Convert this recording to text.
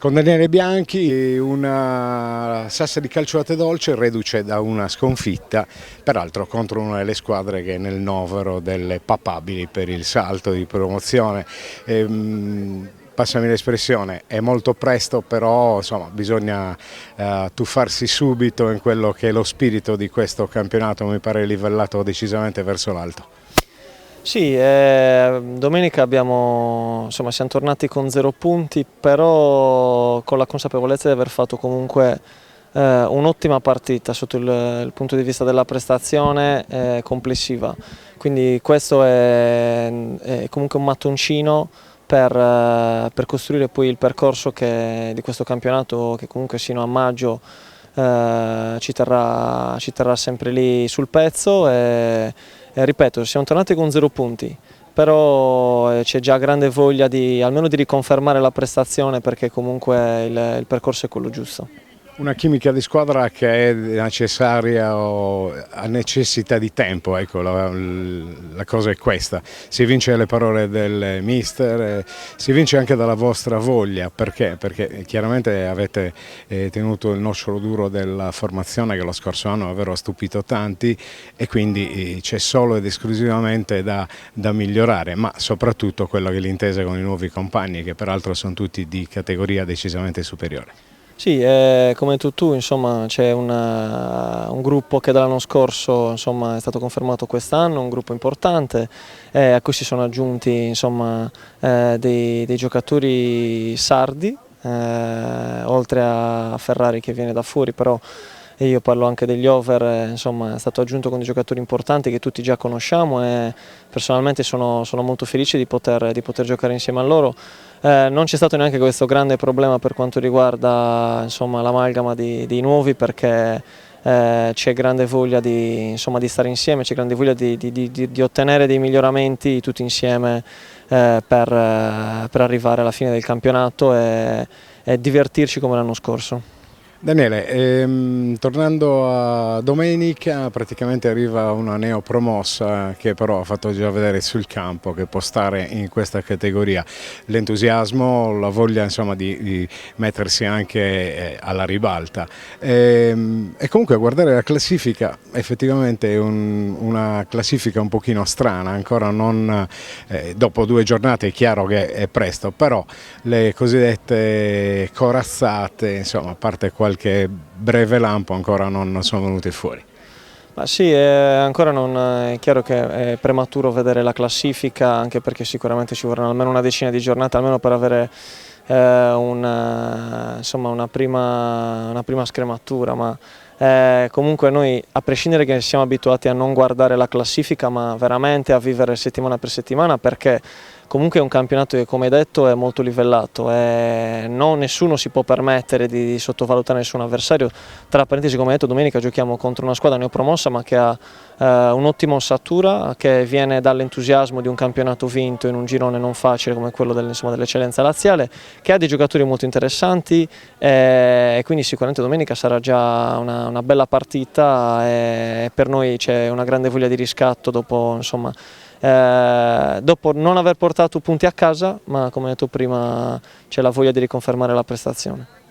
Con Daniele Bianchi, una Sassari Calcio Latte reduce da una sconfitta, peraltro contro una delle squadre che è nel novero delle papabili per il salto di promozione. Passami l'espressione, è molto presto, però insomma, bisogna tuffarsi subito in quello che è lo spirito di questo campionato, mi pare livellato decisamente verso l'alto. Sì, domenica siamo tornati con 0 punti, però con la consapevolezza di aver fatto comunque un'ottima partita sotto il punto di vista della prestazione complessiva. Quindi questo è comunque un mattoncino per costruire poi il percorso di questo campionato che comunque sino a maggio ci terrà sempre lì sul pezzo. Ripeto, siamo tornati con 0 punti, però c'è già grande voglia almeno di riconfermare la prestazione, perché comunque il percorso è quello giusto. Una chimica di squadra che è necessaria o ha necessità di tempo, ecco, la cosa è questa. Si vince dalle parole del mister, si vince anche dalla vostra voglia, perché? Perché chiaramente avete tenuto il nocciolo duro della formazione che lo scorso anno aveva stupito tanti, e quindi c'è solo ed esclusivamente da migliorare, ma soprattutto quello che è l'intesa con i nuovi compagni, che peraltro sono tutti di categoria decisamente superiore. Sì, come hai detto tu, insomma, c'è un gruppo che dall'anno scorso, insomma, è stato confermato quest'anno, un gruppo importante, a cui si sono aggiunti, insomma, dei giocatori sardi, oltre a Ferrari che viene da fuori, però io parlo anche degli over, insomma, è stato aggiunto con dei giocatori importanti che tutti già conosciamo, e personalmente sono molto felice di poter giocare insieme a loro. Non c'è stato neanche questo grande problema per quanto riguarda l'amalgama di nuovi, perché c'è grande voglia di stare insieme, c'è grande voglia di ottenere dei miglioramenti tutti insieme per arrivare alla fine del campionato e divertirci come l'anno scorso. Daniele, tornando a domenica, praticamente arriva una neopromossa che però ha fatto già vedere sul campo che può stare in questa categoria. L'entusiasmo, la voglia insomma di mettersi anche alla ribalta. E comunque a guardare la classifica, effettivamente è una classifica un pochino strana, ancora non, dopo 2 giornate è chiaro che è presto, però le cosiddette corazzate, insomma, a parte qualche breve lampo, ancora non sono venute fuori. Ma sì, ancora non è chiaro che è prematuro vedere la classifica, anche perché sicuramente ci vorranno almeno una decina di giornate, almeno per avere una prima scrematura, ma comunque noi, a prescindere che siamo abituati a non guardare la classifica, ma veramente a vivere settimana per settimana, perché comunque è un campionato che, come hai detto, è molto livellato e nessuno si può permettere di sottovalutare nessun avversario. Tra parentesi, come hai detto, domenica giochiamo contro una squadra neopromossa ma che ha un'ottima ossatura, che viene dall'entusiasmo di un campionato vinto in un girone non facile come quello dell'eccellenza laziale, che ha dei giocatori molto interessanti, e quindi sicuramente domenica sarà già una bella partita, e per noi c'è una grande voglia di riscatto dopo non aver portato punti a casa, ma come detto prima c'è la voglia di riconfermare la prestazione.